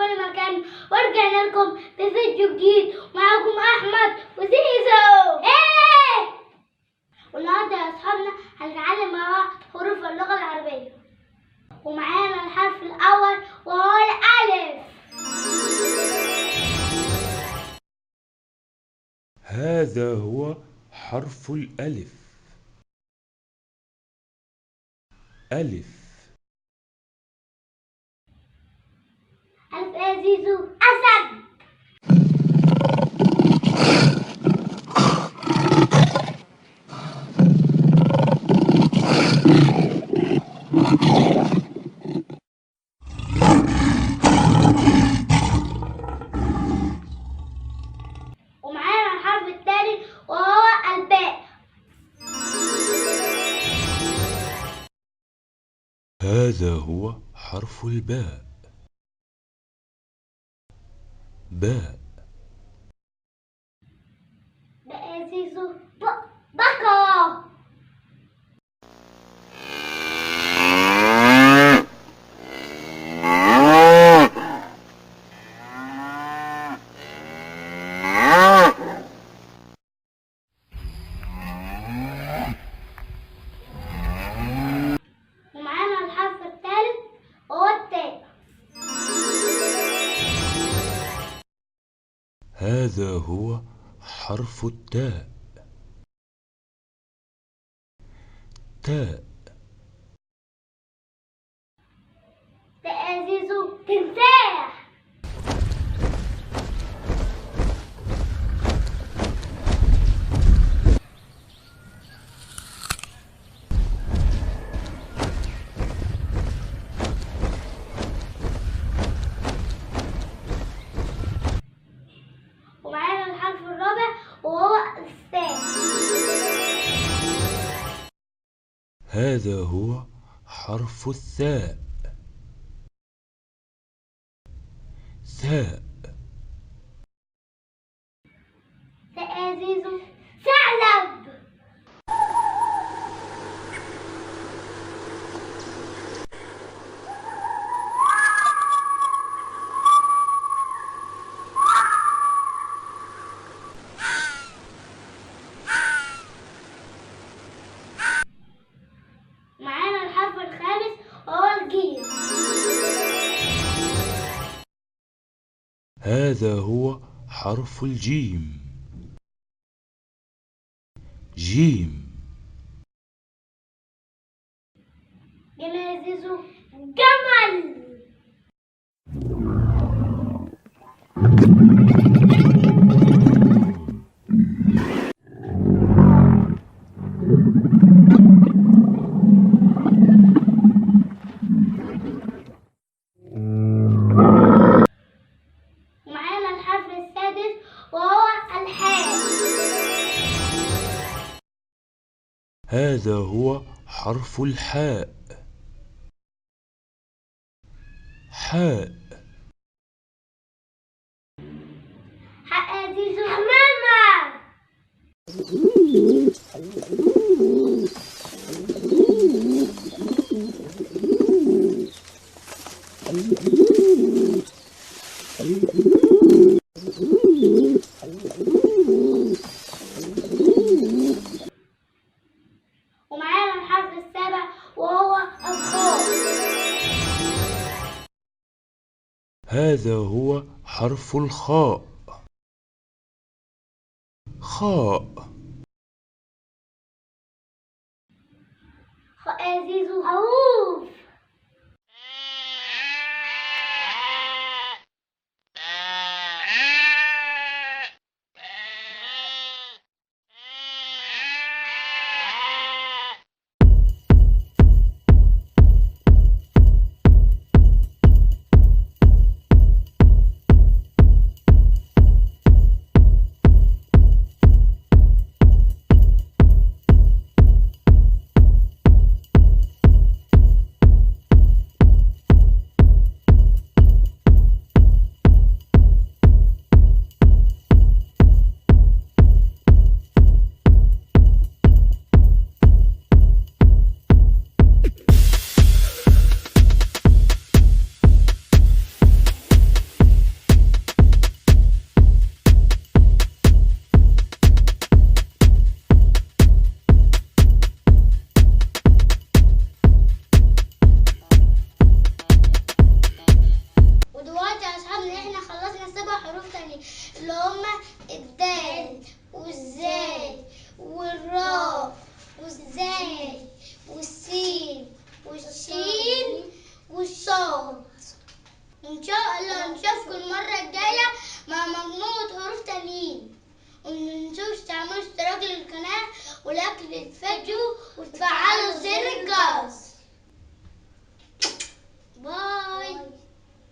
كل مكان، ورجعنا لكم بفيديو جديد. معاكم أحمد وزيزو. والنهارده يا أصحابنا هنتعلم مع بعض حروف اللغة العربية، ومعانا الحرف الأول وهو الألف. هذا هو حرف الألف. ألف. ألف يا زيزو؟ أسد. ومعانا الحرف الثاني وهو الباء. هذا هو حرف الباء. باء. باء يا زيزو؟ بقرة. ومعانا الحرف الثالث وهو التاء. هذا هو حرف التاء. تاء. تاء يا زيزو؟ تمساح. ومعانا الحرف الرابع وهو الثاء. هذا هو حرف الثاء. ثاء. ثاء يا زيزو؟ ثعلب. معانا الحرف الخامس وهو الجيم. هذا هو حرف الجيم. جيم. جمل يا زيزو؟ جمل. ومعانا الحرف السادس وهو الحاء. هذا هو حرف الحاء. حاء. حق يا زيزو؟ حمامة. ومعانا الحرف السابع وهو الخاء. هذا هو حرف الخاء. خاء. خاء يا زيزو؟ حروف. مجموعة حروف تانيين. ومتنسوش تعملوا اشتراك للقناة ولايك للفيديو وتفعلوا زر الجرس. باي.